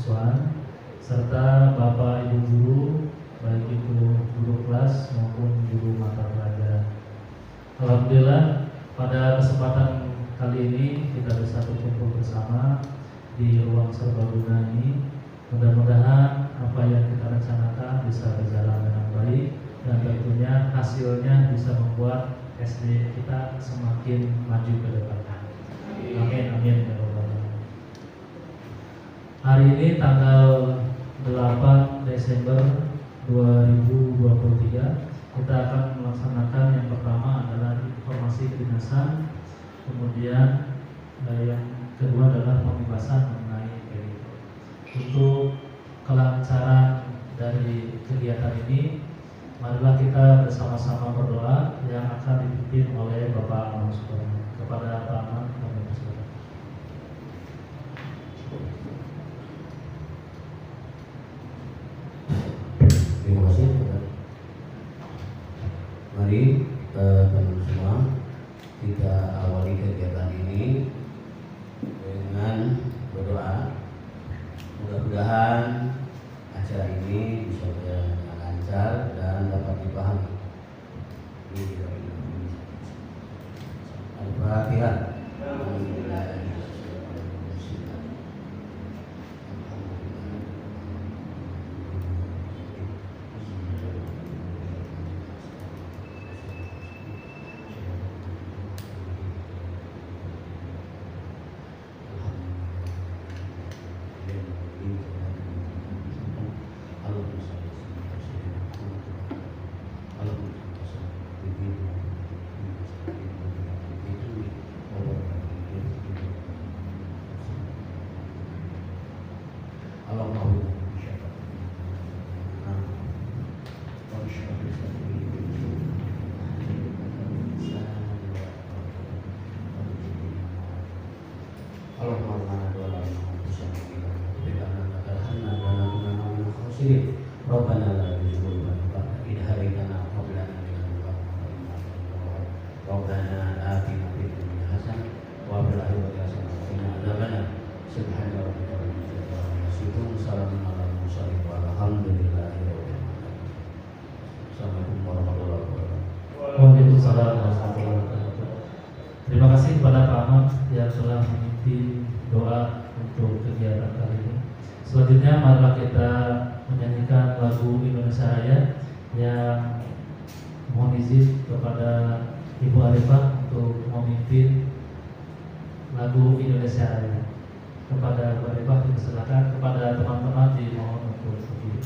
mahasiswa serta Bapak Ibu guru, baik itu guru kelas maupun guru mata pelajaran. Alhamdulillah pada kesempatan kali ini kita bisa berkumpul bersama di ruang serbaguna ini. Mudah-mudahan apa yang kita rencanakan bisa berjalan dengan baik dan tentunya hasilnya bisa membuat SD kita semakin maju ke depan. Amin, amin ya Rabbal alamin. Hari ini tanggal 8 Desember 2023 kita akan melaksanakan yang pertama adalah informasi kedinasan, kemudian yang kedua adalah pembahasan mengenai PDIP. Untuk kelancaran dari kegiatan ini, marilah kita bersama-sama berdoa yang akan dipimpin oleh Bapak Aman Suparno. Kepada Pak Aman kami persilakan. Terima kasih. Mari teman-teman semua kita awali kegiatan ini dengan berdoa. Mudah-mudahan acara ini bisa berjalan dengan lancar dan dapat dipahami. Al-Fatihah. Rabbana la tuzigh qulubana ba'da idh hadaytana wa hab lana min ladunka rahmatan. Rabbana atina fid dunya hasanah wa fil akhirati hasanah wa qina adzabannar. Subhana rabbika rabbil izzati amma yasifun, salamun alal mursalin walhamdulillahi rabbil alamin. Assalamualaikum warahmatullahi wabarakatuh. Waalaikumsalam warahmatullahi wabarakatuh. Terima kasih kepada Pak Ahmad yang telah memimpin doa untuk kegiatan kali ini. Selanjutnya marilah kita menyanyikan lagu Indonesia Raya yang mohon izin kepada Ibu Arifah untuk memimpin lagu Indonesia Raya. Kepada Ibu Arifah dipersilakan, kepada teman-teman dimohon untuk berdiri.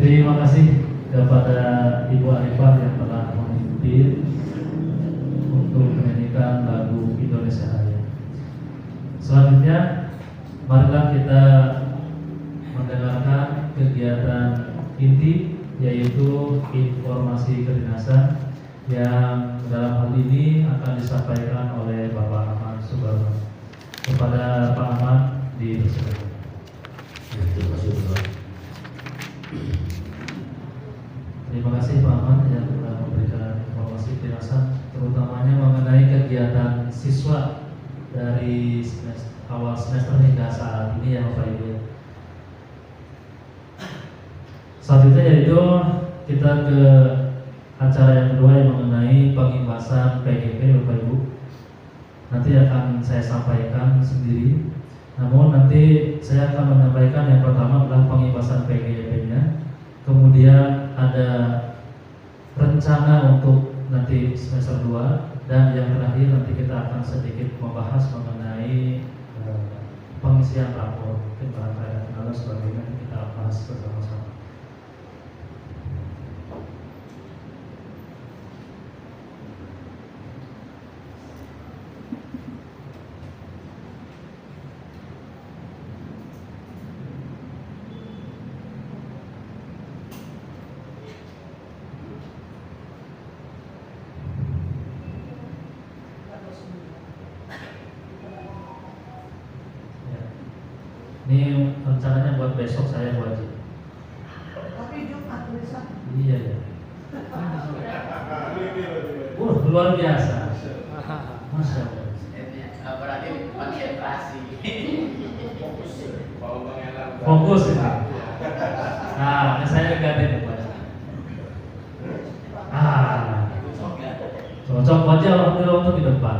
Terima kasih kepada Ibu Arifah yang telah memimpin untuk menyanyikan lagu Indonesia Raya. Selanjutnya, marilah kita mendengarkan kegiatan inti, yaitu informasi kedinasan yang dalam hal ini akan disampaikan oleh Bapak Ahmad Subarman. Kepada Pak Ahmad dipersilakan. Terima kasih Bapak. Terima kasih Pak Ahmad yang telah memberikan informasi kedinasan, terutamanya mengenai kegiatan siswa dari awal semester hingga saat ini ya Bapak Ibu. Selanjutnya yaitu kita ke acara yang kedua yang mengenai pengimbasan PGP Bapak Ibu. Nanti akan saya sampaikan sendiri. Namun nanti saya akan menyampaikan yang pertama adalah pengimbasan PGP-nya. Kemudian ada rencana untuk nanti semester 2, dan yang terakhir nanti kita akan sedikit membahas mengenai pengisian rapor mungkin barangkali lalu sebagainya kita bahas bersama-sama. Ini rencananya buat besok saya wajib. Tapi Jumat besok. Iya ya. Luar biasa. Masya Allah. Berarti konsentrasi. Fokus ya. Nah, saya ganti Pak. Cocok aja alhamdulillah untuk di depan.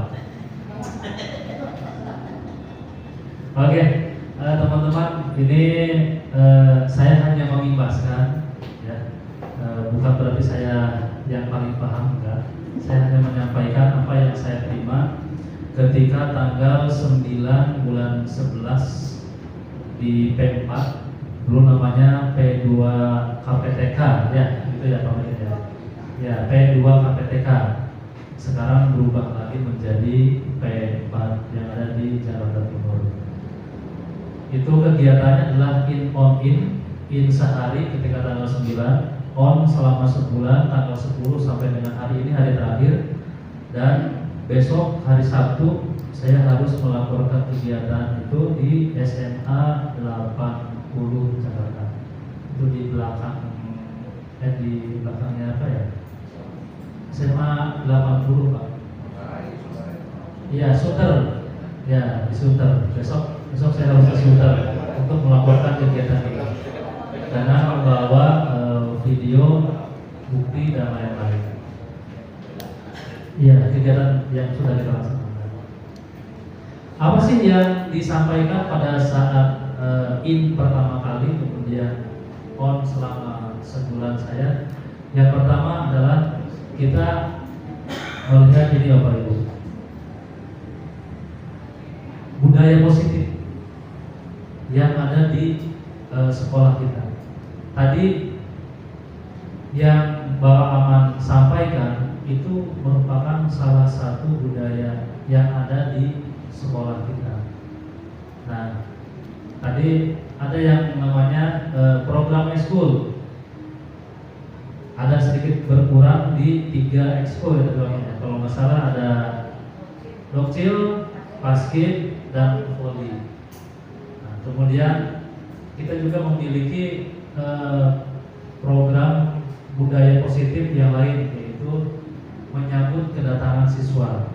Oke. Teman-teman, ini saya hanya mengimbaskan, ya, bukan berarti saya yang paling paham, enggak. Saya hanya menyampaikan apa yang saya terima ketika tanggal 9 bulan 11 di P4, dulu namanya P2 KPTK, ya, gitu ya Pak Menteri ya. Ya, P2 KPTK. Sekarang berubah lagi menjadi P4 yang ada di Jakarta Timur. Itu kegiatannya adalah in sehari ketika tanggal 9, on selama sebulan tanggal 10 sampai dengan hari ini hari terakhir, dan besok hari Sabtu saya harus melaporkan kegiatan itu di SMA 80 Jakarta. Itu di belakang di belakangnya apa ya? SMA 80 Pak. Iya, Suter. Ya, di Suter. Besok saya harus ke Suter untuk melaporkan kegiatan ini karena membawa video, bukti dan lain-lain. Iya, kegiatan yang sudah kita laksanakan. Apa sih yang disampaikan pada saat in pertama kali, kemudian on selama sebulan saya? Yang pertama adalah kita melihat ini Bapak Ibu, budaya positif yang ada di sekolah kita. Tadi yang Bapak Aman sampaikan itu merupakan salah satu budaya yang ada di sekolah kita. Nah, tadi ada yang namanya program ekskul. Ada sedikit berkurang di 3 ekskul ya teman-teman. Kalau nggak salah ada dokcil, basket, dan voli. Nah, kemudian kita juga memiliki program budaya positif yang lain, yaitu menyambut kedatangan siswa.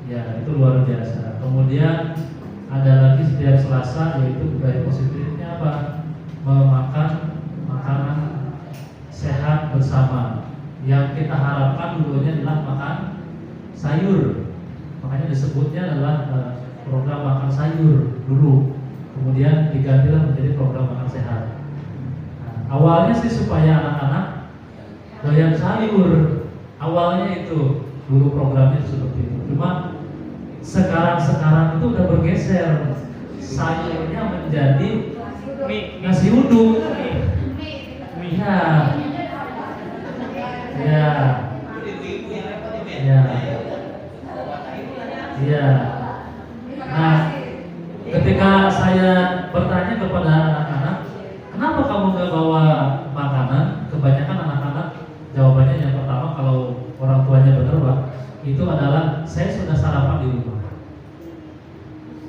Ya, itu luar biasa. Kemudian ada lagi setiap Selasa, yaitu budaya positifnya apa? Memakan makanan sehat bersama. Yang kita harapkan dulunya adalah makan sayur. Makanya disebutnya adalah program makan sayur dulu. Kemudian digantilah menjadi program makan sehat. Nah, awalnya sih supaya anak-anak doyan sayur. Awalnya itu dulu programnya seperti itu. Cuma sekarang itu udah bergeser, sayurnya menjadi nasi uduk. Iya. Iya. Iya. Iya. Nah, ketika saya bertanya kepada anak-anak, kenapa kamu nggak bawa makanan? Kebanyakan anak-anak jawabannya yang pertama, kalau orang tuanya benar Pak, itu adalah saya sudah sarapan di rumah.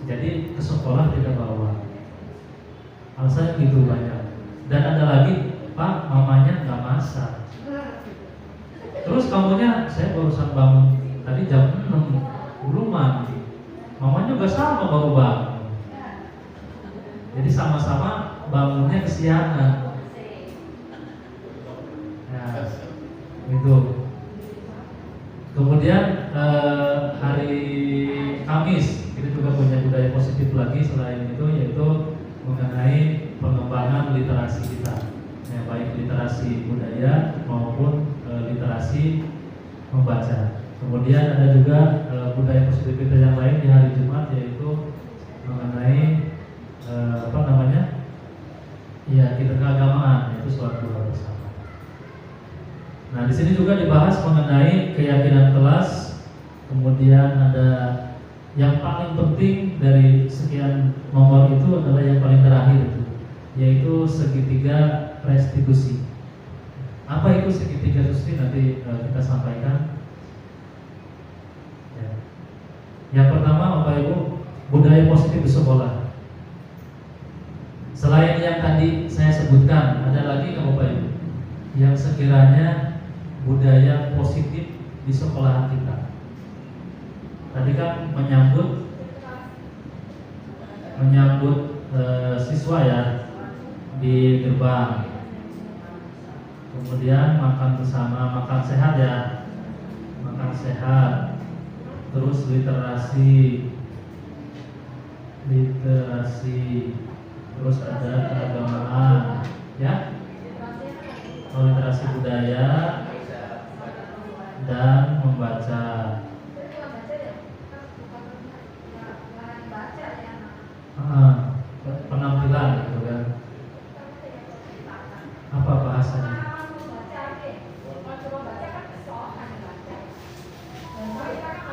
Jadi ke sekolah tidak bawa. Alasannya gitu banyak. Dan ada lagi, Pak, mamanya nggak masak. Terus kamunya, saya barusan bangun tadi jam 6, belum mandi. Mamanya juga sama baru bangun. Jadi sama-sama bangunnya kesiangan. Ya, itu. Kemudian hari Kamis kita juga punya budaya positif lagi selain itu, yaitu mengenai pengembangan literasi kita, ya, baik literasi budaya maupun literasi membaca. Kemudian ada juga budaya positif kita yang lain di hari Jumat, yaitu mengenai ya, kita keagamaan, yaitu sholat duha bersama. Nah, di sini juga dibahas mengenai keyakinan kelas. Kemudian ada yang paling penting dari sekian nomor itu adalah yang paling terakhir itu, yaitu segitiga restitusi. Apa itu segitiga restitusi nanti kita sampaikan. Ya. Yang pertama, Bapak Ibu, budaya positif di sekolah. Selain yang tadi saya sebutkan, ada lagi nggak Bapak Ibu yang sekiranya budaya positif di sekolahan kita? Tadi kan menyambut siswa ya di gerbang. Kemudian makan bersama, makan sehat ya, makan sehat. Terus literasi, terus ada keagamaan, ya, literasi budaya dan membaca. Penampilan gitu kan. Apa bahasanya?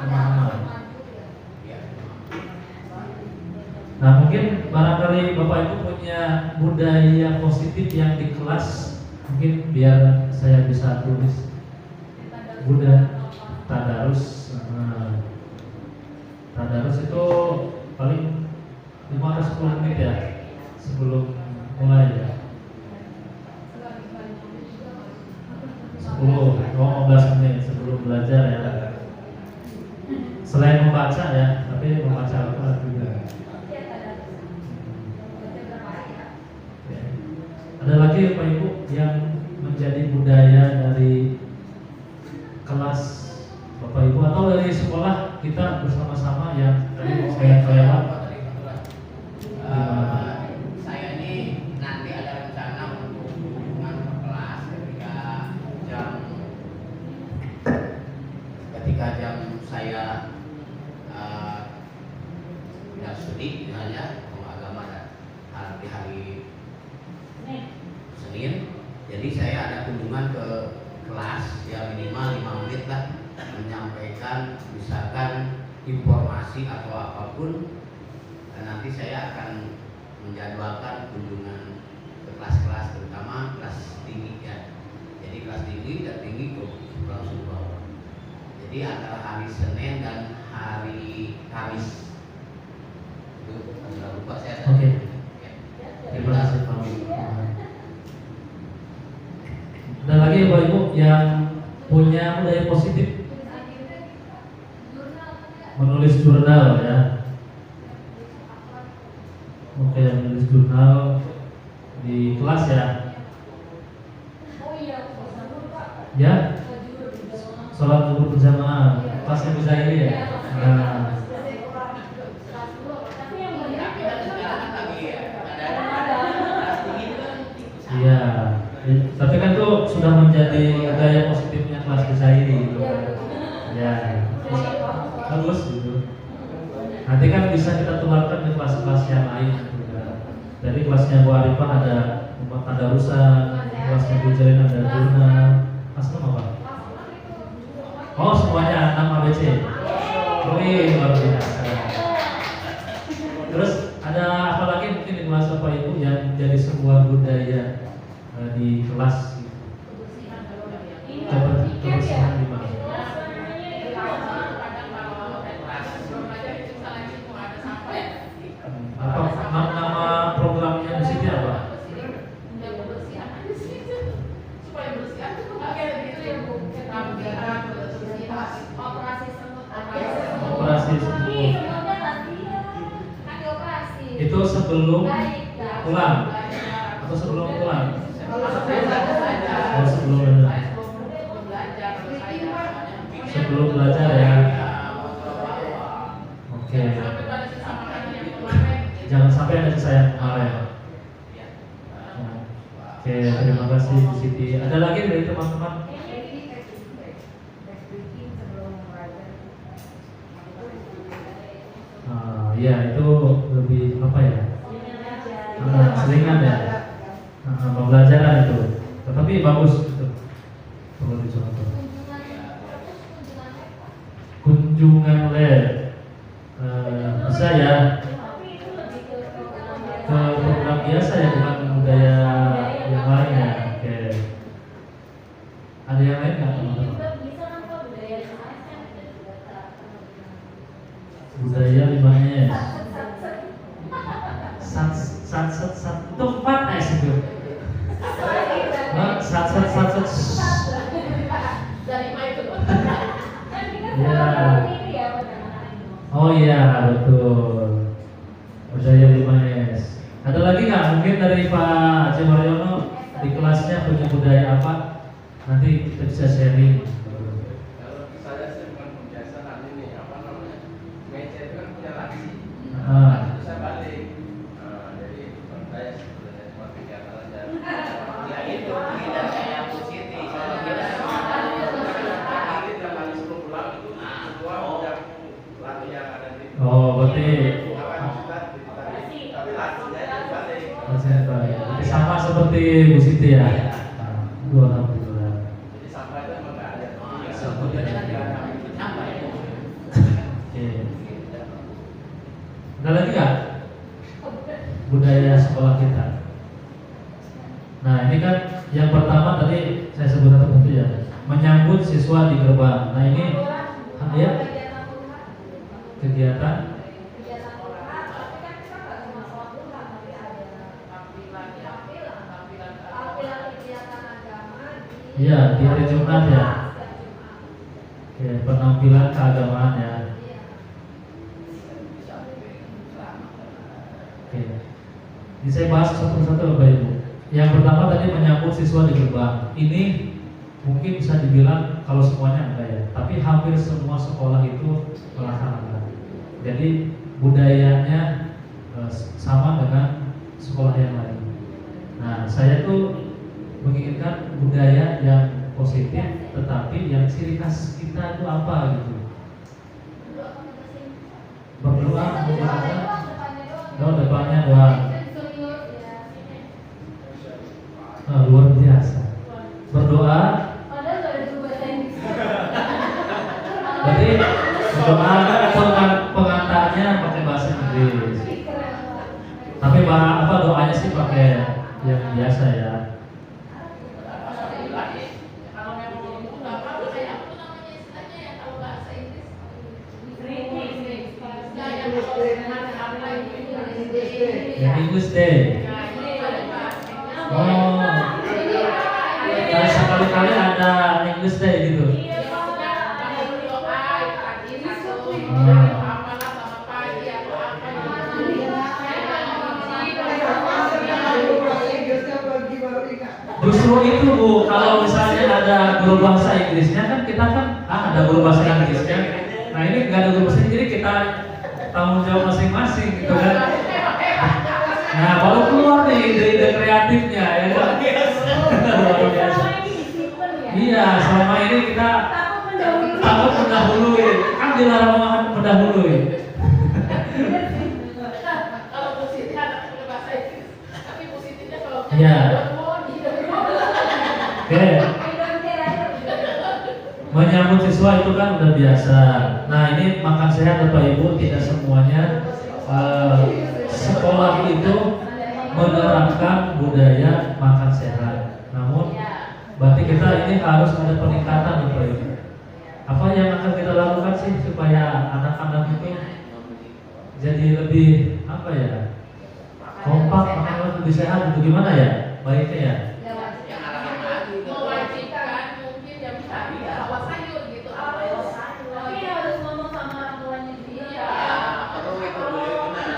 Pemahaman. Nah, mungkin barangkali Bapak Ibu punya budaya positif yang di kelas, mungkin biar saya bisa tulis. Budaya tadarus. Tadarus itu paling 5-10 menit ya sebelum mulai ya. 15 menit sebelum belajar ya. Selain membaca ya, tapi membaca Al-Quran juga. Ada lagi Bapak Ibu yang menjadi budaya dari kelas Bapak Ibu atau dari sekolah kita bersama-sama yang tadi mau saya saya ini nanti ada rencana untuk hubungan ke kelas ketika jam saya tidak studi, misalnya agama dan hari Senin. Jadi saya ada kunjungan ke kelas ya, minimal 5 menit lah, menyampaikan misalkan informasi atau apapun. Dan nanti saya akan menjadwalkan kunjungan ke kelas-kelas, terutama kelas tinggi ya. Jadi kelas tinggi dan tinggi ke langsung ke bawah. Jadi antara hari Senin dan hari Kamis itu sudah lupa saya. Oke. Ya. Terima kasih Pak. Ada lagi Bapak Ibu yang punya budaya positif, menulis jurnal ya. Oke, menulis jurnal di kelas ya. Ya, sholat zuhur berjamaah, kelasnya bisa ini ya. Nah, iya. Tapi kan itu sudah menjadi gaya positifnya kelas bisa ini gitu kan. Ya, bagus gitu. Nanti kan bisa kita tularkan di kelas-kelas yang lain juga. Dari kelasnya Bu Arifah ada tadarusan, kelasnya Bu Jalin ada jurnal. Asma apa? Oh semuanya 6 ABC. Wih luar biasa. Terus ada apa lagi mungkin di kelas Bapak Ibu yang jadi sebuah budaya di kelas? Kebersihan di mana? Apa nama programnya di sini apa? Operasi sembuh. Itu sebelum pulang atau sebelum pulang? Oh sebelum belajar ya. Oke. Jangan sampai ada sisa yang kemarin. Oke, terima kasih Bu Siti. Ada lagi dari teman-teman? Ya itu lebih apa ya? Selingan ya. Pembelajaran itu. Tetapi bagus itu. Perlu dicontoh. Kunjungan lab. Bisa ya. Ke program biasa ya, bukan budaya yang lain ya. Oke. Ada yang lain nggak teman-teman? Budaya 5S. Sat itu 4S itu. Sat. Ya. Oh iya betul. Budaya 5S. Ada lagi nggak mungkin dari Pak Aceh Mariono di kelasnya punya budaya apa? Nanti kita bisa sharing. Kalau saya sih bukan kebiasaan ini apa namanya meja itu kan punya laci. Itu saya balik. Jadi saya sebenarnya cuma kegiatan aja. Ya itu tidak kayak Bu Siti. Kalau kita Nanti tiap kali sebelum pulang itu semua udah laci yang ada di. Oh berarti Tapi lacinya itu balik. Jadi sama seperti Bu Siti ya. Alhamdulillah. Jadi sampah itu emang nggak ada. Oke. Ada lagi nggak budaya sekolah kita? Nah ini kan yang pertama tadi saya sebutkan tertentu ya, menyambut siswa di gerbang. Nah ini ya kegiatan. Iya di hari Jumat ya. Oke, penampilan keagamaan ya. Oke. Ini saya bahas satu-satu Bapak Ibu. Yang pertama tadi menyambut siswa di gerbang. Ini mungkin bisa dibilang kalau semuanya enggak ya, tapi hampir semua sekolah itu melaksanakan. Jadi budayanya sama dengan sekolah yang lain. Nah, saya tuh menginginkan budaya yang positif, tetapi yang ciri khas kita itu apa gitu. Berdoa, depannya doa. Luar biasa. Berdoa. Berarti berdoa atau pengantarnya pakai bahasa Inggris. Tapi doanya sih pakai yang biasa ya. English Day. Oh, nah, sekali-kali ada English Day gitu. Justru itu Bu, kalau misalnya ada guru bahasa Inggrisnya kan kita kan ada guru bahasa Inggrisnya. Nah ini nggak ada guru bahasa Inggris, kita tanggung jawab masing-masing gitu kan. Nah baru keluar nih ide-ide kreatifnya ya kan. Iya, selama ini kita takut mendahului, kan dilarang mendahului. Iya. Oke. Menyambut siswa itu kan udah biasa. Nah ini makan sehat Bapak Ibu, tidak semuanya sekolah itu menerapkan budaya makan sehat. Namun berarti kita ini harus ada peningkatan Bapak Ibu. Apa yang akan kita lakukan sih supaya anak-anak itu jadi lebih apa ya, kompak, makan lebih sehat itu gimana ya baiknya ya? Mewajibkan mungkin yang bisa bawa sayur gitu, apa ya sayur. Tapi harus ngomong sama orang tuanya juga. Iya.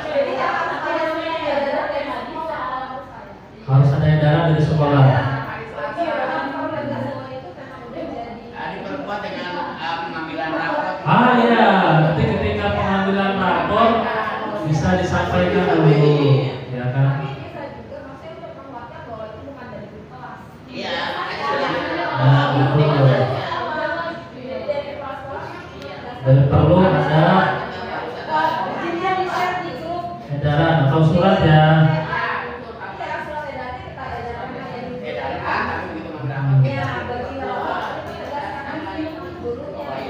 Jadi jangan ada edaran dari bisa. Harus ada edaran dari sekolah. Diperkuat dengan pengambilan rapor. Iya, nanti ketika pengambilan rapor bisa disampaikan dulu, ya kan? Iya. Nah, betul. Dan perlu ada edaran atau surat ya.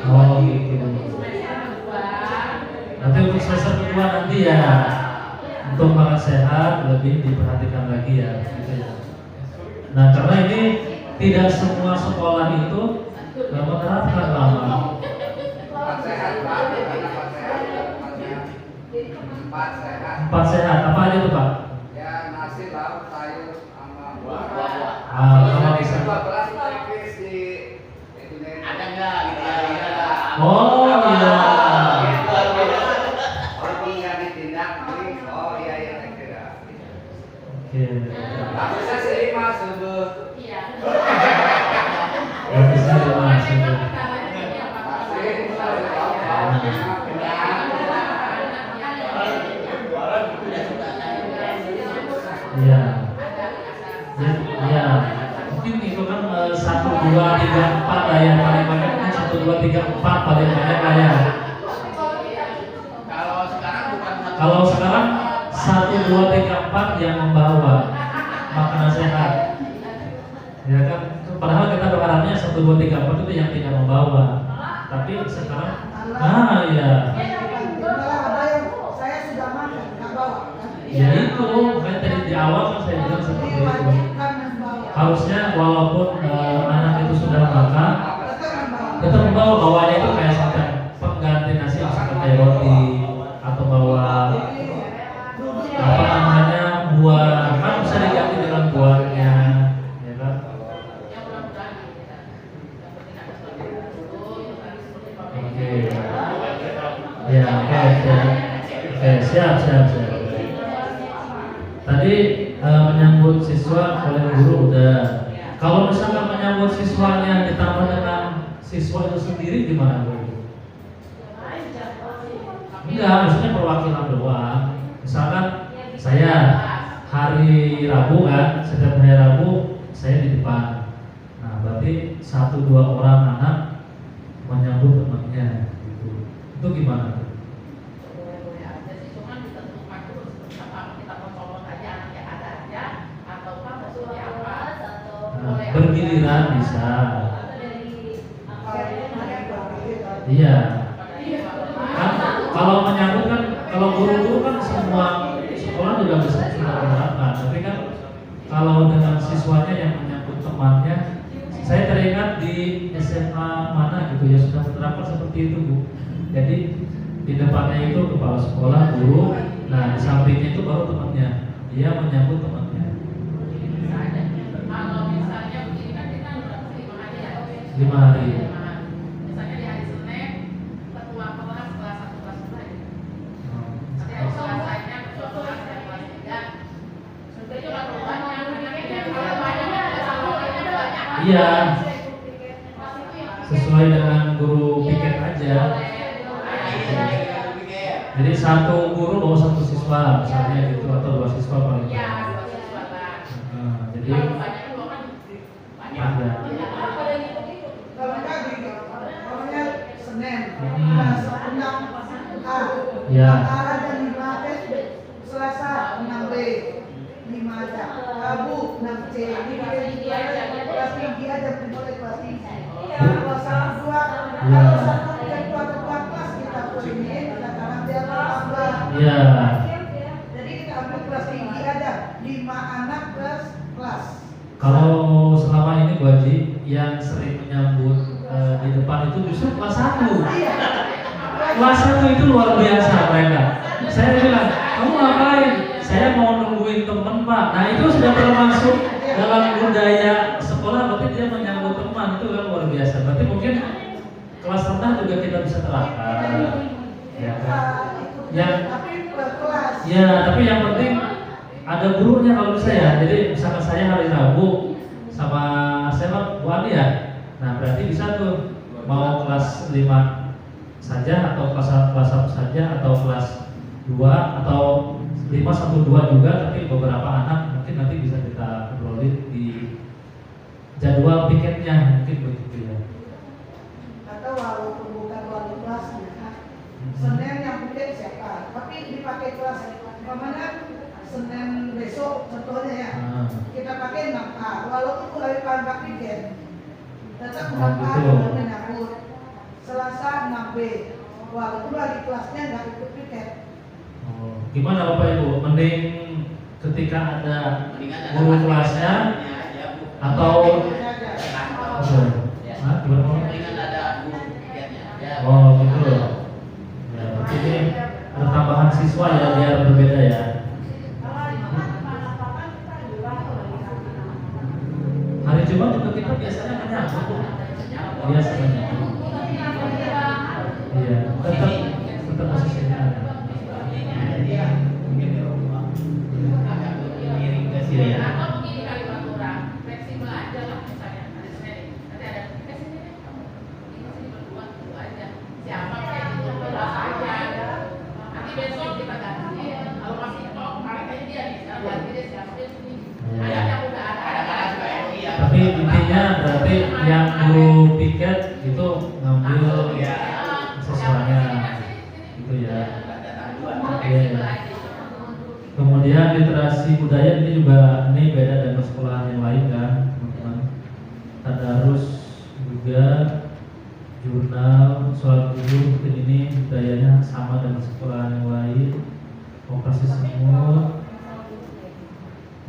Oh gitu. Nanti untuk semester kedua nanti ya, untuk makan sehat lebih diperhatikan lagi ya, gitu ya. Nah karena ini tidak semua sekolah itu menerapkan lama. Empat sehat apa aja tuh Pak? Ya nasi, lauk, sayur, sama buah. Kalau bisa. Ada nggak gitu ya? Oh iya. Walaupun nggak ditindak, oh iya saya kira. Oke. Bagusnya sih mas subuh. Iya. Bisa masuk. Iya. Iya. Mungkin itu kan 1, 2, 3, 4 lah ya paling banyak kan 1, 2, 3, 4 paling banyak lah ya. Kalau sekarang 1, 2, 3, 4 yang membawa makanan sehat. Ya kan, padahal kita berharapnya 1, 2, 3, 4 itu yang tidak membawa. Tapi sekarang, ya. Saya sudah makan, nggak bawa. Ya itu, makanya tadi di awal kan saya bilang seperti itu. Harusnya walaupun anak itu sudah makan, tetap membawa bawanya itu kayak sampai pengganti nasi seperti roti atau bawa apa namanya buah, kan bisa diganti dengan buahnya, ya kan? Oke. Ya, oke, siap. Tadi menyambut siswa oleh guru udah. Kalau misalkan menyambut siswanya ditambah dengan siswa itu sendiri gimana Bu? Enggak, maksudnya perwakilan doang. Misalkan saya hari Rabu kan, setiap hari Rabu saya di depan. Nah, berarti 1, 2 orang anak menyambut temannya gitu. Itu gimana? Bergiliran bisa. Iya. Kan kalau menyambut kan, kalau guru-guru kan semua sekolah juga bisa menerapkan. Tapi kan kalau dengan siswanya yang menyambut temannya, saya teringat di SMA mana gitu ya sudah menerapkan seperti itu Bu. Jadi di depannya itu kepala sekolah, guru, nah di sampingnya itu baru temannya. Dia menyambut temannya. Kalau misalnya begini kan kita udah 5 hari ya. 5 hari. Misalnya di hari Senin ketua kelas 1 kelas 2 ya. Nanti hari Selasanya ketua kelas dari kelas 3. Itu kan banyak banyak. Iya. Sesuai dengan guru piket aja. Jadi 1 guru bawa 1 siswa misalnya gitu atau 2 siswa paling banyak. Jadi ada. Pokoknya Senin, Enam A, Ya. ada 5 Selasa 6B, 5 aja. Rabu 6 C kelas tinggi aja dimulai kelas tinggi. Kelas 1 2 kalau 1 dan 2 kelas kita ini kita tanam dia tambah. Iya. Jadi kita ambil kelas tinggi aja 5 anak kelas. Kalau selama ini Bu Haji yang sering menyambut di depan itu justru kelas 1. Kelas 1 itu luar biasa mereka. Saya bilang, kamu ngapain? Saya mau nungguin teman Pak. Nah itu sudah termasuk dalam budaya sekolah, berarti dia menyambut teman, itu kan luar biasa. Berarti mungkin kelas rendah juga kita bisa terapkan. Ya kan? Tapi yang penting ada gurunya kalau bisa ya. Jadi misalkan saya hari Rabu sama saya Bu Ani ya. Nah berarti bisa tuh mau kelas 5 saja atau kelas 1 saja atau kelas 2 atau 5, 1, 2 juga, tapi beberapa anak mungkin nanti bisa kita obrolin di jadwal piketnya mungkin begitu ya. Atau walaupun bukan wali kelasnya, Senin yang piket siapa? Tapi dipakai kelas kemana? Senin besok contohnya ya. Kita pakai 6A, walaupun mulai Pak piket tetap 6A menyambut. Selasa 6B, walaupun wali kelasnya nggak ikut piket. Gimana Bapak Ibu? Mending ketika ada guru kelasnya atau Mendingan ada guru piketnya. oh gitu. Ya, berarti ini ada tambahan siswa ya biar berbeda ya. Hari Jumat juga kita biasanya menyambut. Biasanya. Iya, tetap posisinya ada. Atau begini kali Pak Lurah, fleksibel aja lah misalnya hari Senin, nanti ada sini berdua aja. Siapa kayak gitu berdua aja. Nanti besok kita ganti. Kalau masih kok kemarin kayaknya dia nih, sekarang ganti dia siapa dia sini. Ada yang udah ada juga ya. Tapi intinya berarti yang guru piket itu ngambil sesuanya gitu ya. Kemudian literasi budaya ini juga beda dengan sekolahan yang lain kan teman-teman. Tadarus juga jurnal soal guru mungkin ini budayanya sama dengan sekolahan yang lain. Operasi semut,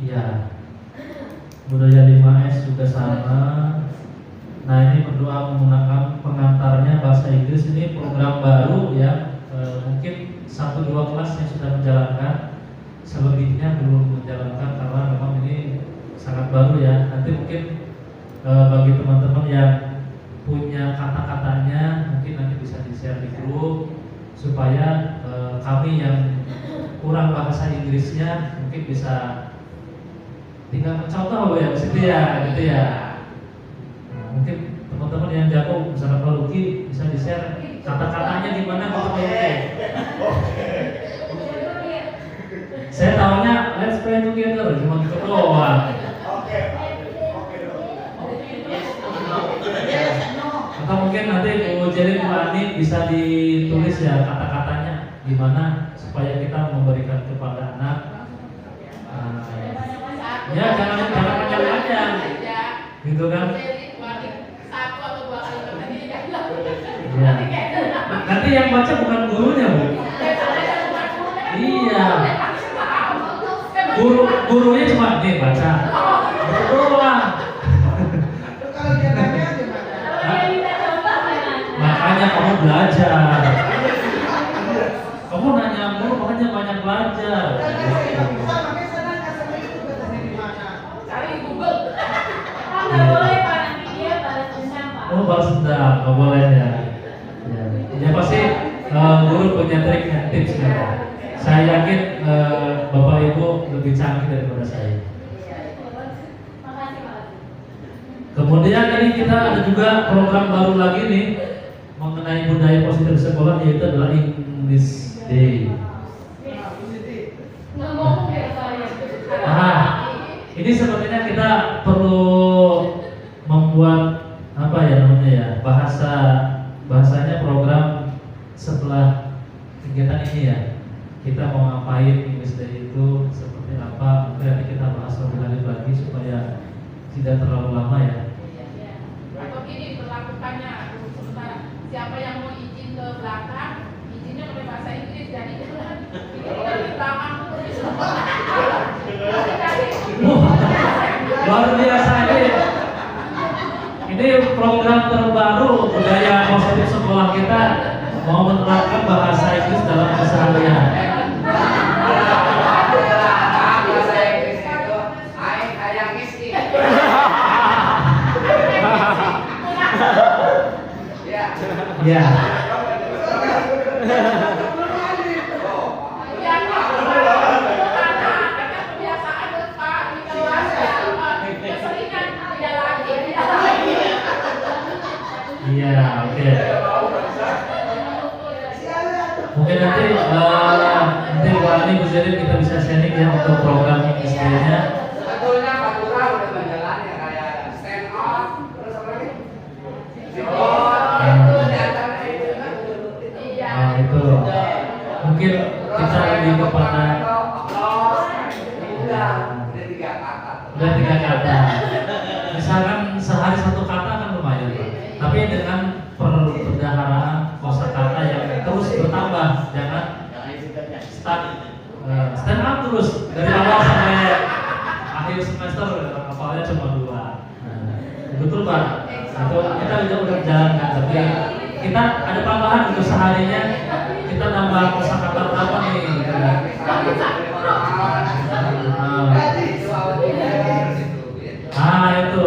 ya. Budaya 5S juga sama. Nah ini berdoa menggunakan pengantarnya bahasa Inggris, ini program baru ya. Mungkin 1-2 kelas yang sudah menjalankan, selebihnya belum menjalankan karena memang ini sangat baru ya. Nanti mungkin bagi teman-teman yang punya kata-katanya mungkin nanti bisa di-share di grup supaya kami yang kurang bahasa Inggrisnya mungkin bisa tinggal mencontoh ya gitu ya. Nah, mungkin teman-teman yang jago misalkan Pak Luki bisa di-share kata-katanya gimana Pak Luki. Saya tahunya let's play together cuma gitu doang. Atau mungkin nanti Bu Jelly, Bu Ani bisa ditulis ya kata-katanya gimana supaya kita memberikan kepada anak. Ya jangan panjang-panjang gitu kan. Satu atau 2 kali tadi Ya. Nanti yang baca bukan gurunya Bu. Iya. Gurunya cuma nih baca. Doang. Kalau dia nanya gimana? Makanya kamu belajar. Kamu nanya mulu makanya banyak belajar. cari Google. Nggak boleh Pak, nanti dia balas dendam Pak. Oh balas dendam, nggak boleh ya. Ya pasti guru punya trik dan tips ya. Saya yakin Bapak Ibu lebih canggih daripada saya. Makasih Pak. Kemudian ini kita ada juga program baru lagi nih mengenai budaya positif sekolah, yaitu adalah English Day. Nggak ngomong ya saya. Nah, ini sepertinya kita perlu membuat apa ya namanya ya, bahasanya program setelah kegiatan ini ya. Kita mau ngapain English Day itu seperti apa? nanti kita bahas lebih lanjut lagi supaya tidak terlalu lama ya. Atau ini berlakukannya sementara siapa yang mau izin ke belakang, izinnya pakai bahasa Inggris dan ini kan di belakang tulis Luar biasa ini program terbaru budaya positif sekolah kita mau menerapkan bahasa Inggris dalam keseharian. Bahasa Inggris itu ayang isi. Ya. Iya, oke. Mungkin nanti Bu Ani, Bu Zedin kita bisa sharing ya untuk program SD-nya. Sebetulnya Pak Lurah udah berjalan ya kayak stand up, terus apa lagi? Itu mungkin kita lebih kepada udah 3 kata. Misalkan sehari 1 kata kan lumayan, Pak. Tapi dengan perbendaharaan kosakata yang terus bertambah, jangan stand up terus dari awal sampai akhir semester hafalnya cuma 2. Betul Pak. Itu kita udah jalankan, tapi kita ada tambahan untuk seharinya. Kita nambah kosakata berapa nih? Itu.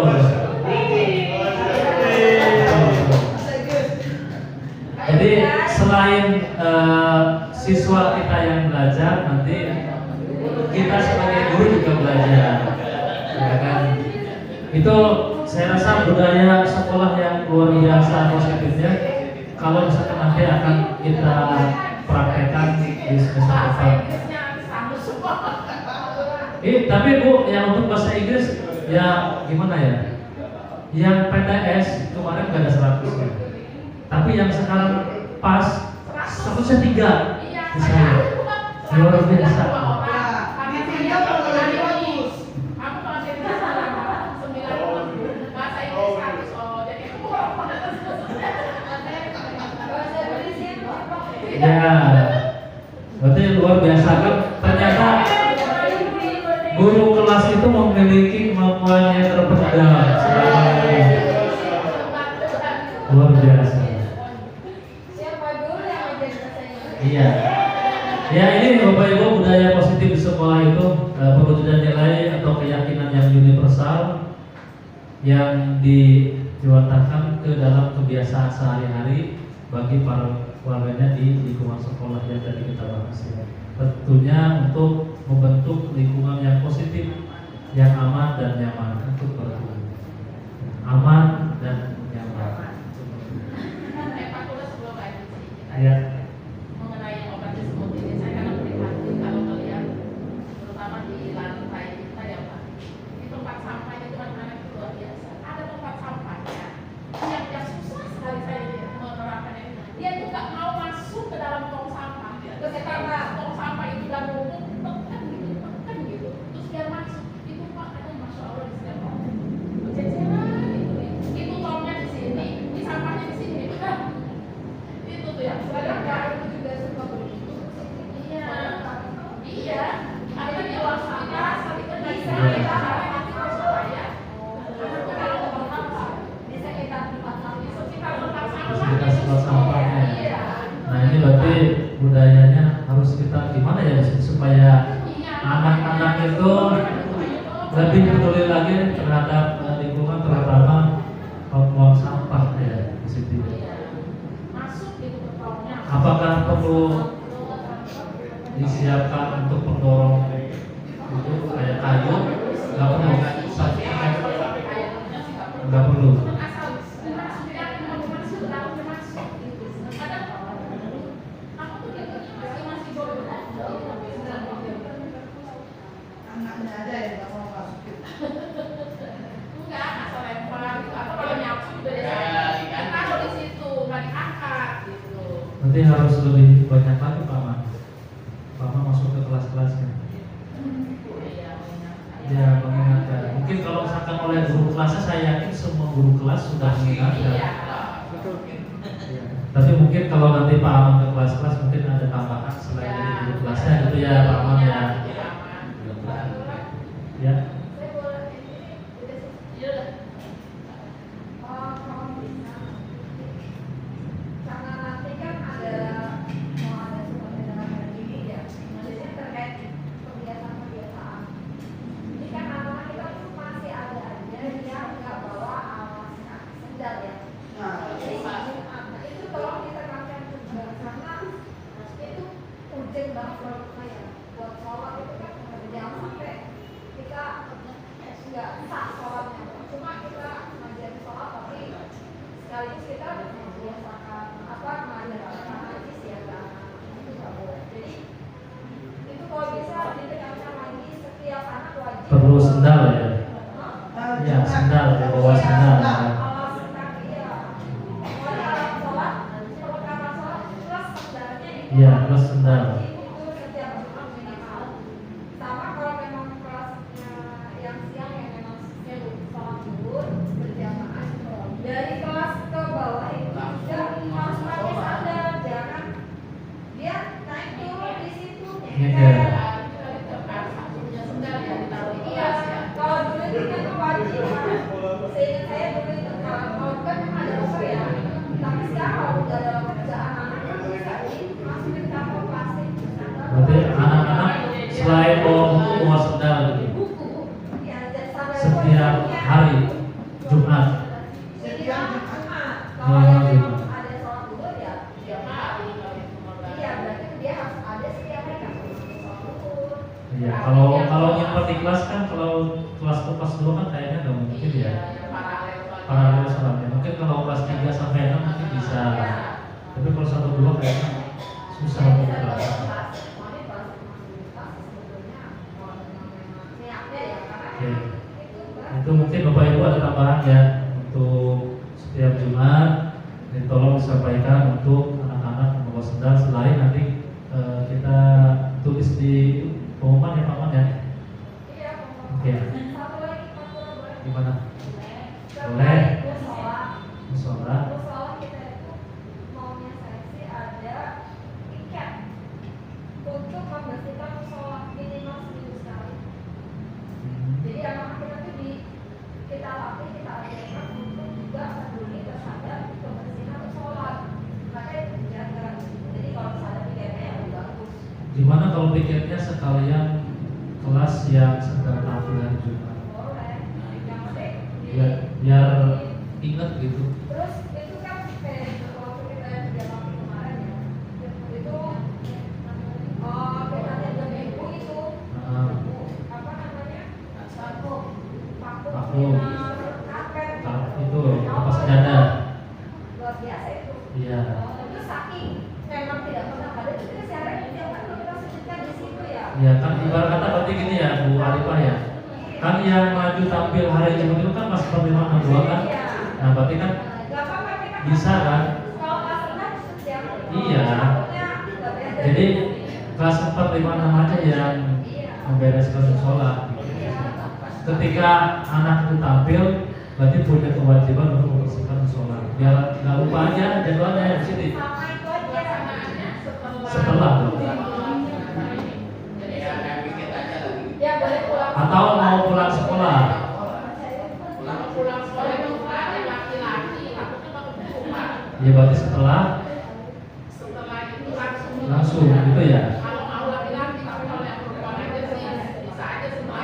Jadi selain siswa kita yang belajar, nanti kita sebagai guru juga belajar, ya kan? Itu saya rasa budaya sekolah yang luar biasa positifnya. Kalau misalkan nanti akan kita praktekkan di semester depan. Tapi Bu, yang untuk bahasa Inggris ya gimana ya? Yang PTS kemarin gak ada 100 ya. Tapi yang sekarang pas 103 di saya. Luar biasa. Ya, berarti luar biasa kan? Ternyata guru kelas itu memiliki kemampuan yang terpendam. Luar biasa. Siapa dulu yang ngajar bahasa Inggris? Iya. Ya ini Bapak Ibu, budaya positif di sekolah itu perwujudan nilai atau keyakinan yang universal yang dijuatakan ke dalam kebiasaan sehari-hari bagi para warganya di lingkungan sekolah yang tadi kita bahas ya. Tentunya untuk membentuk lingkungan yang positif, yang aman dan nyaman untuk bertumbuh. Aman dan nyaman. Ya. Mengenai obat disebut ini, saya kadang prihatin kalau melihat terutama di lantai kita ya Pak. Di tempat sampahnya itu anak-anak itu luar biasa. Ada tempat sampahnya yang susah sekali saya menerapkan ini. Dia itu nggak mau masuk ke dalam tong sampah. Terus karena tong sampah itu udah numpuk, tekan gitu. Terus biar masuk itu Pak, ada masya Allah di setiap tong. Ceceran itu tongnya di sini, di sampahnya di sini. Itu tuh yang sebenarnya itu juga suka begitu. Iya. Karena dia waspada, saling bisa kita supaya bisa kita tempat sampahnya. Nah ini berarti budayanya harus kita gimana ya supaya anak-anak itu lebih peduli lagi terhadap lingkungan, terutama pembuang sampah ya di situ. Apakah perlu disiapkan untuk pendorong itu kayak kayu? Nggak perlu. Nggak perlu. Anaknya ada yang nggak mau masukin. Enggak, asal lempar gitu. Atau kalau nyapu juga dia taruh di situ, nggak diangkat gitu. Nanti harus lebih banyak lagi Pak Ma masuk ke kelas-kelasnya. Iya. oleh guru kelasnya, saya yakin semua guru kelas sudah mengingatkan. Iya. Tapi mungkin kalau nanti Pak Aman ke kelas-kelas mungkin ada tambahan selain dari guru kelasnya gitu ya Pak Aman ya. Ya. Karena nanti kan mau ada seperti dalam ini ya, maksudnya terkait kebiasaan-kebiasaan. Ini kan anak-anak kita tuh masih ada aja yang nggak bawa alas kaki sendal ya. Jadi itu tolong ditekankan juga karena itu urgent banget menurut saya. Buat sholat itu kan jangan sampai kita nggak sah sholatnya. Cuma kita ngajarin sholat tapi sekaligus kita membiasakan mengajarkan hadis ya kan, itu nggak boleh. Jadi itu kalau bisa ditekankan lagi setiap anak wajib Perlu sendal ya. Ya sendal ya, bawa sendal. alas kaki ya. Pokoknya alat sholat, perlengkapan sholat plus sendalnya itu Iya, plus sendal. itu setiap anak minimal. Sama kalau memang kelasnya yang siang yang memang sholat zuhur berjamaah dari kelas ke bawah itu juga harus pakai sandal, jangan dia naik turun di situ. Iya. Iya, kalau dulu itu kan wajib kan. Seingat saya dulu itu kalau kan memang ada over ya. Tapi sekarang kalau udah ada kerjaan anak kan bisa dimasukin kantong plastik. Berarti anak-anak selain bawa buku bawa sendal gitu. Buku. Ya, dan sampai Setiap hari Jumat. Jadi kalau yang memang ada sholat zuhur ya iya berarti dia harus ada setiap hari kan sholat zuhur. Iya, kalau nyimpen di kelas kan, kalau kelas kelas dulu kan kayaknya nggak mungkin ya. Paralel sholatnya. Mungkin kalau kelas 3 sampai 6 mungkin bisa. Tapi kalau 1-2 kayaknya susah untuk kelas. Oke. Itu mungkin Bapak Ibu ada tambahan ya untuk setiap Jumat. Ini tolong disampaikan untuk anak-anak membawa sendal selain nanti kita tulis di pengumuman ya Pak Man ya. Oke. Gimana? Boleh. Musola. Musola kita itu maunya saya sih ada tiket untuk membersihkan musola minimal seminggu sekali. Jadi anak-anak kita tuh kita latih, kita ajarkan untuk juga peduli terhadap kebersihan musola. Makanya dijaga. Jadi kalau misalnya pikirnya yang lebih bagus. Gimana kalau pikirnya sekalian kelas yang sedang tampilan Jumat? Boleh. Yang penting Biar ingat gitu. terus itu kan kayak waktu kita yang tiga tahun kemarin ya, itu kita ada minggu itu apa namanya paku karpet Itu apa sejadah? luar biasa itu. Iya. Itu saking memang tidak pernah ada itu kita sehari dia kan kita sujudkan di situ ya. Ya kan ibarat kata berarti gini ya Bu Arifah ya. Kan yang maju tampil hari Jumat itu kan pas penerimaan dua kan. Nah berarti kan Gak apa-apa kita bisa kan? kalau kelas rendah setiap Iya. Jadi kelas 4, 5, 6 aja yang membereskan sholat. Ketika anak itu tampil, berarti punya kewajiban untuk membersihkan sholat. Biar nggak lupa aja jadwalnya di sini. sama itu aja Setelah ya boleh pulang atau mau pulang sekolah. Pulang sekolah itu ada laki-laki, takutnya bangun rumah. Ya berarti setelah Setelah itu langsung gitu ya. Kalau mau laki-laki, tapi kalau yang perempuan aja sih bisa aja setelah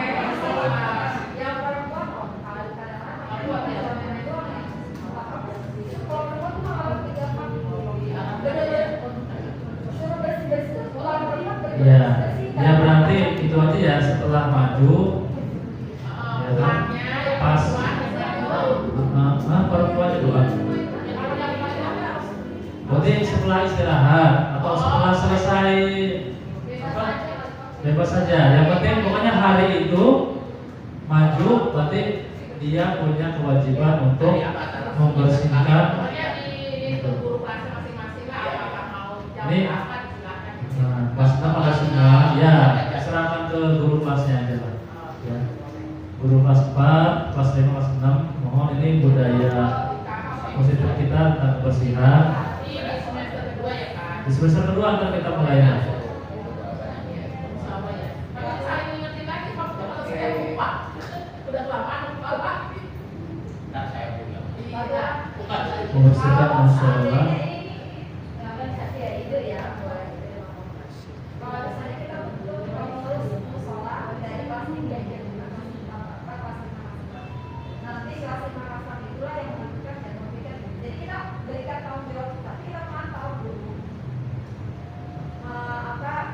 yang perempuan kalau kadang-kadang buat yang nenek doang ya kalau perempuan tuh malah 3 pagi bener-bener suruh bersih-bersih tuh kalau melihat Ya, ya berarti itu aja ya setelah maju. Ya kan? Pas perempuan juga. Berarti setelah istirahat atau setelah selesai apa? Bebas saja. Yang penting pokoknya hari itu maju, berarti dia punya kewajiban untuk membersihkan. pokoknya di guru kelasnya masing-masing lah, apakah mau jam Ini berapa disilakan. Nah, kelasnya pada semua, ya serahkan ke guru kelasnya aja lah. Ya. Guru kelas 4 kelas 5, kelas 6, mohon ini budaya positif kita tentang kebersihan. Di semester kedua ya kan? Di semester kedua akan kita mulainya. Sama ya. Kalau saling ingetin lagi, kalau saya lupa, udah kelamaan lupa lagi. Nah, saya punya. Iya. Membersihkan musola. Kalau misalnya kita betul mengurus musola dari kelas 3 jam kelas 5 nanti kelas 5 kelas 6 itulah yang menentukan dan memberikan. Jadi kita berikan tanggung jawab, tapi kita mantau dulu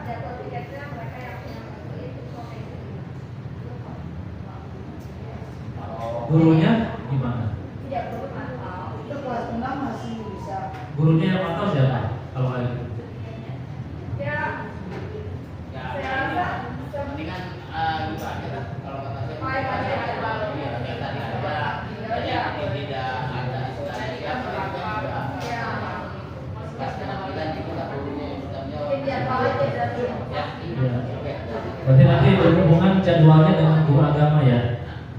jadwal piketnya mereka yang punya itu profesi. Gurunya gimana? Tidak perlu mantau. Itu kelas 6 masih bisa. Gurunya yang atau siapa? Kalau kayak gitu. Ya, Ya, saya rasa mendingan gitu aja lah. Kalau kata saya, Baik aja, iya, yang tadi ada, jadi tidak ada istilah siapa juga. ya Pas kita kita gurunya sudah menjawab. jadwal aja berarti. Ya, Iya. Berarti nanti berhubungan jadwalnya dengan guru agama ya.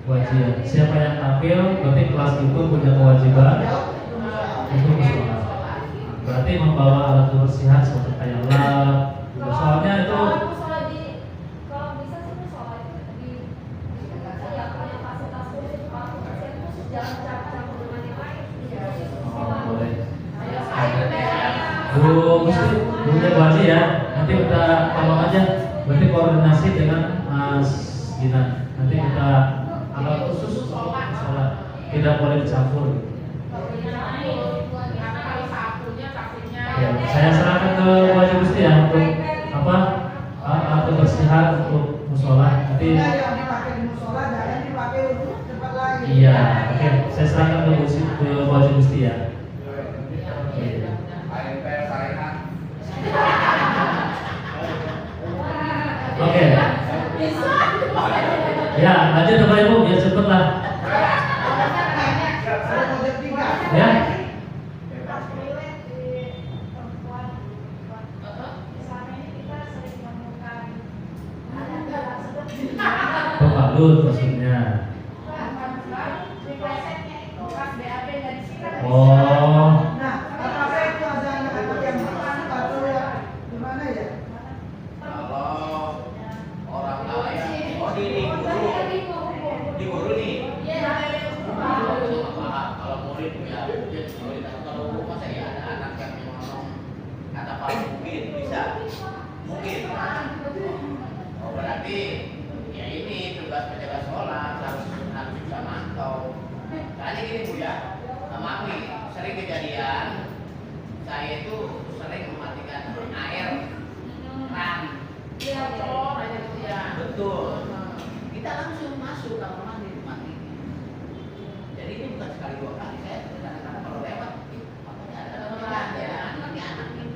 Kewajiban. Siapa yang tampil, berarti kelas itu punya kewajiban untuk musola. Berarti membawa alat kebersihan seperti kayak lap. Soalnya itu Kalau bisa sih musola itu ya punya fasilitas khusus, pasien khusus, jangan campur dengan yang lain. boleh. Gurunya Bu Haji ya. Nanti kita tolong aja. Berarti koordinasi dengan Mas Ginan. Nanti kita alat khusus untuk musola. Tidak boleh dicampur. Karena kalau sapunya, saksinya. Ya, saya serahkan ke Bu Haji Gusti ya untuk alat kebersihan untuk musola. Nanti Nah, yang dipakai di musola jangan dipakai untuk tempat lain. iya, oke. Saya serahkan ke Bu Haji Gusti ya. Oke. AMP Sarehan. Oke. Ya, lanjut Bapak Ibu, biar cepet lah. Ada model 3. Ya. Pas relate di perempuan, selama ini kita sering menemukan ada seperti Pembalut maksudnya. di plesetnya itu pas BAB dari sini. Oh. Nah, apakah itu ada anak-anak yang masuk atau ya gimana ya? Kalau orang lain, di guru nih. Kalau murid ya mungkin murid, kalau guru masa ya ada anak yang memang kata Pak mungkin bisa, mungkin. Oh berarti ya ini tugas penjaga sholat harus bisa mantau. Soalnya gini Bu ya, maaf nih, sering kejadian saya itu sering mematikan air keran. Bocor aja gitu ya. Betul. Kita langsung masuk kamar mandi mati. Jadi ini bukan sekali dua kali, saya kadang-kadang kalau lewat, makanya ada anak nih.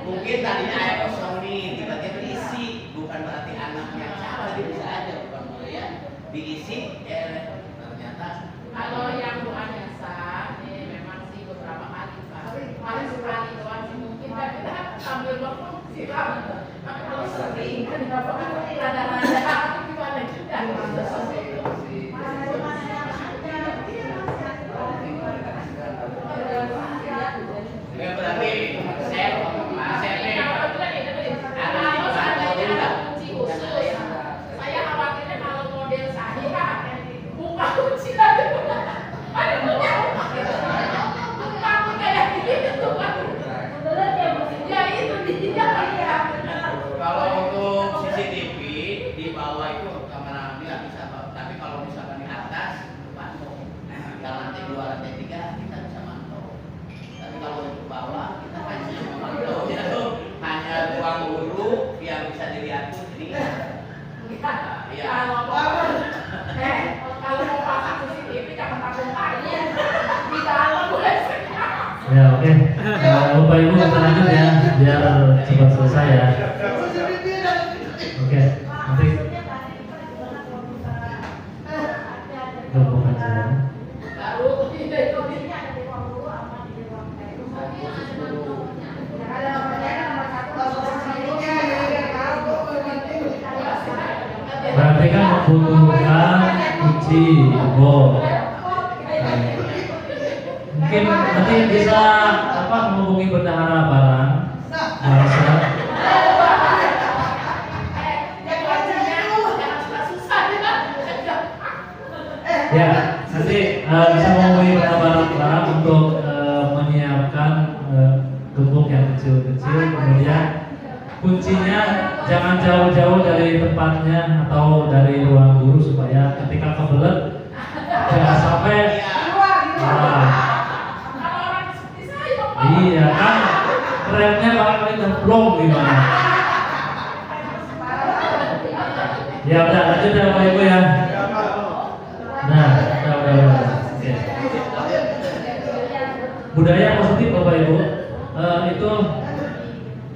Mungkin tadinya air kosong nih, tiba-tiba diisi, bukan berarti anaknya salah, dia bisa aja bukan boleh ya diisi, ternyata Kalau yang Bu Anessa, ini memang sih beberapa kali Pak. Paling sekali doang sih mungkin, tapi kita sambil ngomong sih Pak. Tapi kalau sering kan nggak apa-apa, rada-rada gimana juga. berarti saya nih Harus ada kunci khusus. Saya khawatirnya kalau model saya buka kunci lagi. Ada punya buka kayak gitu kan. Ya itu dia ya. kalau untuk CCTV di bawah itu kamera nggak bisa Pak. Tapi kalau misalkan di atas mantau. Kalau lantai 2, lantai 3 kita bisa mantau. Tapi kalau untuk bawah kita hanya memantau itu hanya ruang guru yang bisa dilihat tuh jadi iya. Kalau mau pasang CCTV jangan takut aja di dalam Ya, oke. Bapak Ibu kita lanjut ya, biar cepat selesai ya. Oke. Nanti gabung aja. baru itu Berarti berarti kan membutuhkan kunci gembok. Mungkin nanti bisa menghubungi bendahara barang. Merasa ya, nanti bisa menghubungi bendahara barang untuk menyiapkan gembok yang kecil-kecil. Kemudian kuncinya jangan jauh-jauh dari tempatnya atau dari ruang guru supaya ketika kebelet jangan sampai iya kan remnya bakal ngeblong gimana. Ya udah lanjut ya Bapak Ibu ya. Nah, udah. Oke. Budaya positif Bapak Ibu itu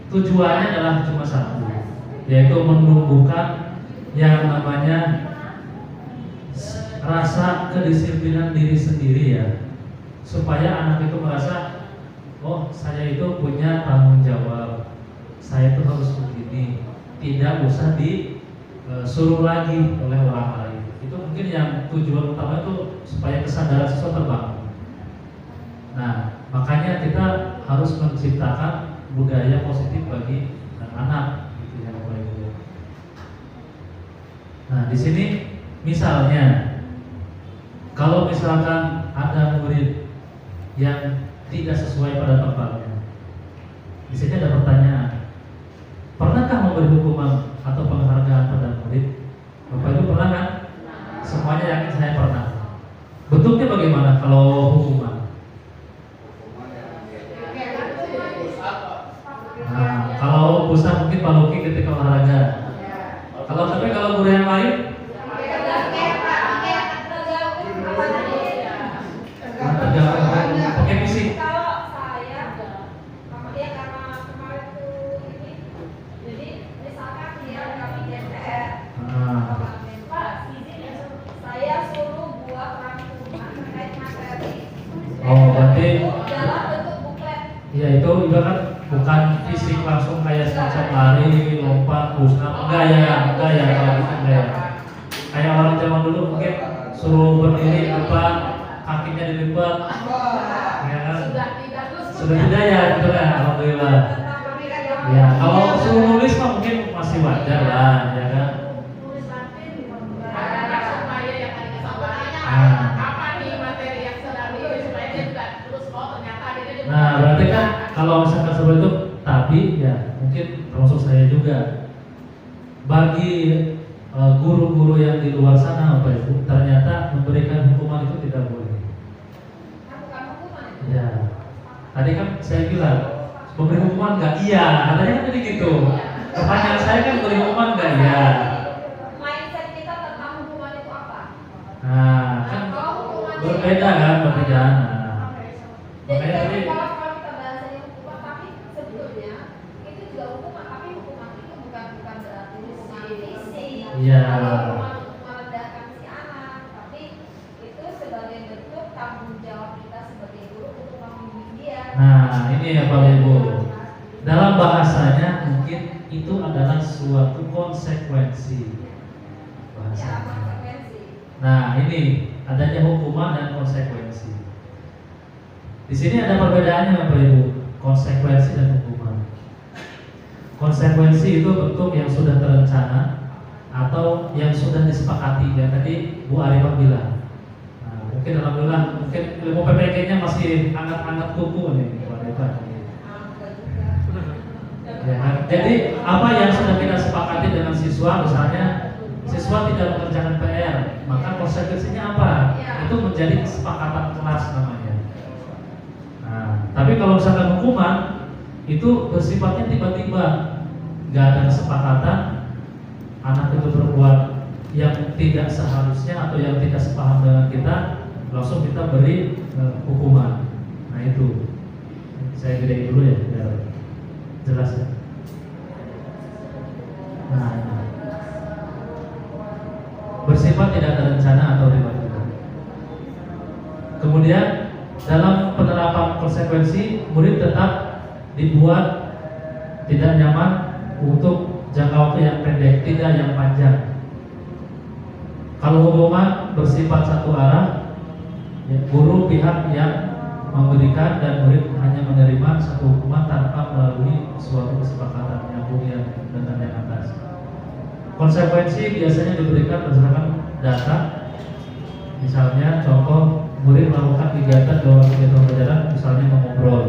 tujuannya adalah cuma satu, yaitu menumbuhkan yang namanya rasa kedisiplinan diri sendiri ya, supaya anak itu merasa, oh saya itu punya tanggung jawab, saya itu harus begini, tidak usah disuruh lagi oleh orang lain. Itu mungkin yang tujuan utama itu supaya kesadaran siswa terbangun. Nah, makanya kita harus menciptakan budaya positif bagi anak-anak, gitu ya Bapak Ibu. Nah, di sini misalnya kalau misalkan ada murid yang tidak sesuai pada tempatnya, di sini ada pertanyaan, pernahkah memberi hukuman atau penghargaan pada murid? Bapak Ibu pernah kan? Semuanya yakin saya pernah. Bentuknya bagaimana kalau hukuman? Nah, kalau pusat mungkin Pak Luki ketika olahraga. Kalau guru yang lain? Pakai fisik. Kalau saya, dia karena kemarin tuh ini, jadi misalkan dia kami DPR, saya suruh buat rangkuman terkait materi. Oh, berarti dalam bentuk buklet. ya itu juga kan bukan fisik langsung kayak semacam lari, lompat, pusat, enggak ya kalau gitu enggak ya. Kayak orang zaman dulu mungkin suruh berdiri depan, kakinya dilipat, ya kan? Sudah tidak ya, betul ya, alhamdulillah. Ya, kalau suruh nulis mah mungkin masih wajar lah, ya kan? Supaya yang tadi kesabarannya apa nih materi yang sedang di supaya dia juga terus ternyata dia. Nah, berarti kan kalau misalkan seperti itu, tapi ya mungkin termasuk saya juga. Bagi guru-guru yang di luar sana Bapak Ibu, ternyata memberikan hukuman itu tidak boleh. Bukan hukuman. Ya, tadi kan saya bilang memberi hukuman nggak? Iya, katanya kan tadi gitu. Pertanyaan saya kan memberi hukuman nggak? Iya. Mindset kita tentang hukuman itu apa? Nah, kan berbeda kan berarti kan. Makanya tadi Kalau kita bahasanya hukuman, tapi sebetulnya itu juga hukuman, tapi hukuman itu bukan berarti fisik. iya. Hukuman untuk merendahkan si anak, tapi itu sebagai bentuk tanggung jawab kita sebagai guru untuk membimbing dia. Nah, ini ya Bapak Ibu. Dalam bahasanya mungkin itu adalah suatu konsekuensi. Ya, Bahasa. konsekuensi. Nah, ini adanya hukuman dan konsekuensi. Di sini ada perbedaannya Bapak Ibu, konsekuensi dan hukuman. Konsekuensi itu bentuk yang sudah terencana atau yang sudah disepakati. Yang tadi Bu Arifah bilang. Nah, mungkin alhamdulillah, mungkin ilmu PPK-nya masih hangat-hangat kuku nih Bu Arifah. Ya, kan? Jadi apa yang sudah kita sepakati dengan siswa, misalnya siswa tidak mengerjakan PR, maka konsekuensinya apa? Itu menjadi kesepakatan kelas namanya. Nah, tapi kalau misalkan hukuman itu bersifatnya tiba-tiba, nggak ada kesepakatan, anak itu berbuat yang tidak seharusnya atau yang tidak sepaham dengan kita, langsung kita beri hukuman. Nah itu, saya gedein dulu ya, biar jelas ya. Nah, bersifat tidak terencana atau tiba-tiba. Kemudian dalam penerapan konsekuensi, murid tetap dibuat tidak nyaman untuk jangka waktu yang pendek, tidak yang panjang. Kalau hukuman bersifat satu arah, ya, guru pihak yang memberikan dan murid hanya menerima satu hukuman tanpa melalui suatu kesepakatan yang kemudian dengan yang atas. Konsekuensi biasanya diberikan berdasarkan data. Misalnya contoh, murid melakukan kegiatan dalam kegiatan pelajaran, misalnya mengobrol,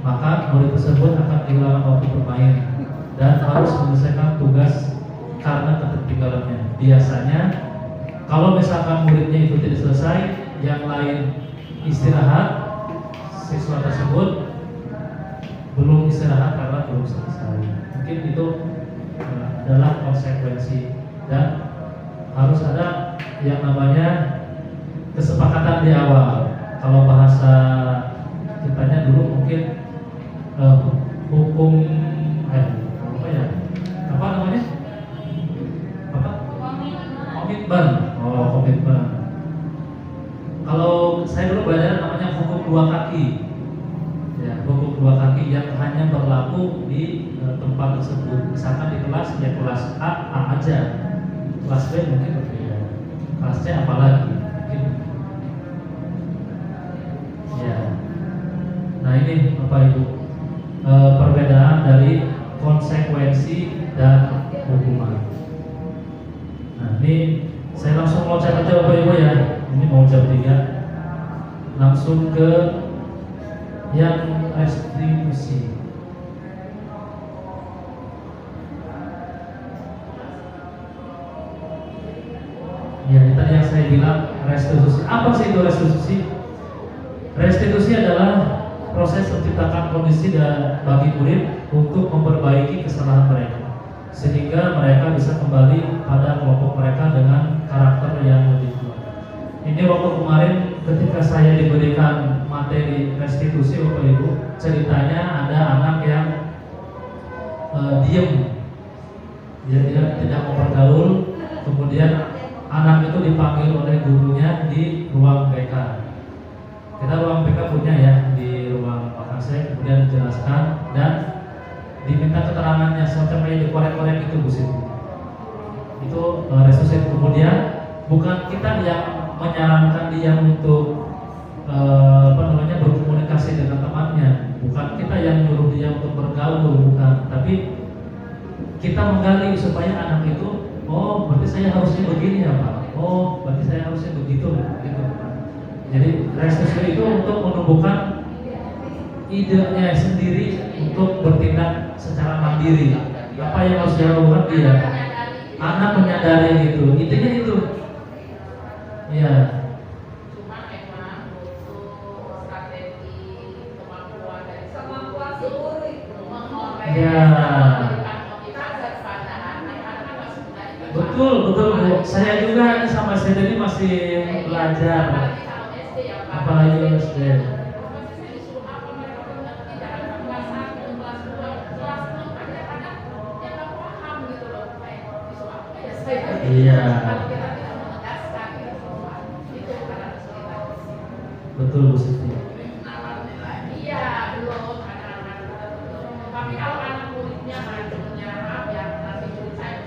maka murid tersebut akan kehilangan waktu bermain dan harus menyelesaikan tugas karena ketertinggalannya. Biasanya kalau misalkan muridnya itu tidak selesai, yang lain istirahat, siswa tersebut belum istirahat karena belum selesai. Mungkin itu adalah konsekuensi, dan harus ada yang namanya kesepakatan di awal. Kalau bahasa kitanya dulu mungkin hukum apa ya? Apa namanya? Apa? Komitmen. Oh, komitmen. Kalau saya dulu belajar namanya hukum dua kaki. Ya, hukum dua kaki yang hanya berlaku di tempat tersebut. Misalkan di kelas, ya kelas A aja. Kelas B mungkin berbeda. Kelas C apalagi? Mungkin. Ya. Nah ini Bapak Ibu, perbedaan dari konsekuensi dan hukuman. Nah ini saya langsung mau catat aja Bapak Ibu ya. Ini mau jam 3. Langsung ke yang restitusi. Ya, ini tadi yang saya bilang restitusi. Apa sih itu restitusi? Restitusi adalah proses menciptakan kondisi bagi murid untuk memperbaiki kesalahan mereka, sehingga mereka bisa kembali pada kelompok mereka dengan karakter yang lebih kuat. Ini waktu kemarin ketika saya diberikan materi restitusi Bapak Ibu, ceritanya ada anak yang diem, dia tidak mau bergaul, kemudian anak itu dipanggil oleh gurunya di ruang BK. Kita ruang BK punya ya di ruang Makassar, kemudian dijelaskan dan diminta keterangannya, semacam kayak dikorek-korek itu Bu Siti. Itu restitusi. Kemudian bukan kita yang menyarankan dia untuk berkomunikasi dengan temannya, bukan kita yang nyuruh dia untuk bergaul, bukan, tapi kita menggali supaya anak itu, oh berarti saya harusnya begini ya Pak, oh berarti saya harusnya begitu, gitu. Jadi restitusi itu untuk menumbuhkan idenya sendiri untuk bertindak secara mandiri. Apa yang harus dilakukan dia? Anak menyadari itu, intinya itu. Ya. Cuma memang butuh strategi kemampuan dari Kemampuan si guru itu. motivasi pada anak-anak masih muda. Betul Bu. Saya juga sama saya tadi masih belajar. Apalagi SD. Iya. Betul Bu Siti. Iya, belum anak-anak belum. Tapi kalau anak muridnya majunya ya nanti murid saya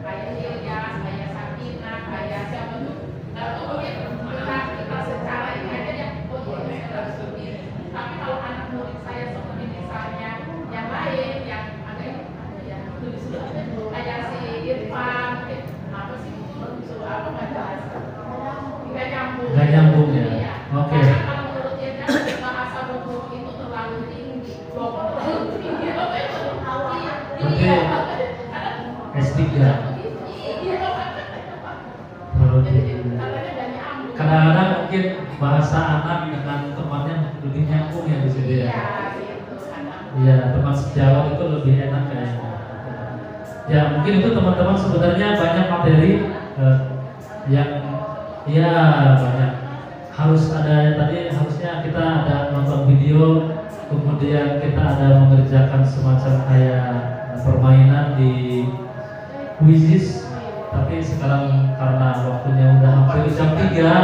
kayak Ilyas, kayak Sakinah, kayak siapa tuh. Lalu mungkin kita secara ini aja ya, oh iya saya harus begini. Tapi kalau anak murid saya seperti misalnya yang lain yang agak ya kayak si Irfan, apa sih suruh apa nggak jelas. Nggak nyambung ya. Iya. Oke. Karena kalau menurut dia bahasa buku itu terlalu tinggi, terlalu tinggi. Berarti S3. Kadang-kadang mungkin bahasa anak dengan temannya lebih nyambung ya di sini ya. Iya, teman sejawat itu lebih enak kayaknya. Ya mungkin itu teman-teman sebenarnya banyak materi yang ya banyak. Harus ada tadi, harusnya kita ada nonton video, kemudian kita ada mengerjakan semacam kayak permainan di Quizizz. Tapi sekarang karena waktunya udah hampir jam 3 ya,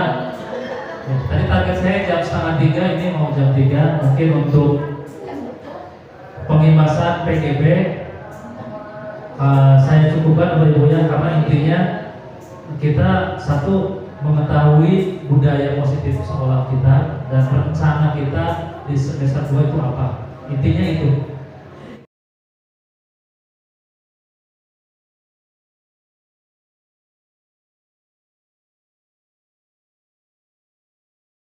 tadi target saya jam 2:30, ini mau jam 3. Mungkin untuk pengimasan PGB saya cukupkan Bapak Ibunya, karena intinya kita satu mengetahui budaya positif sekolah kita dan rencana kita di semester 2 itu apa. Intinya itu.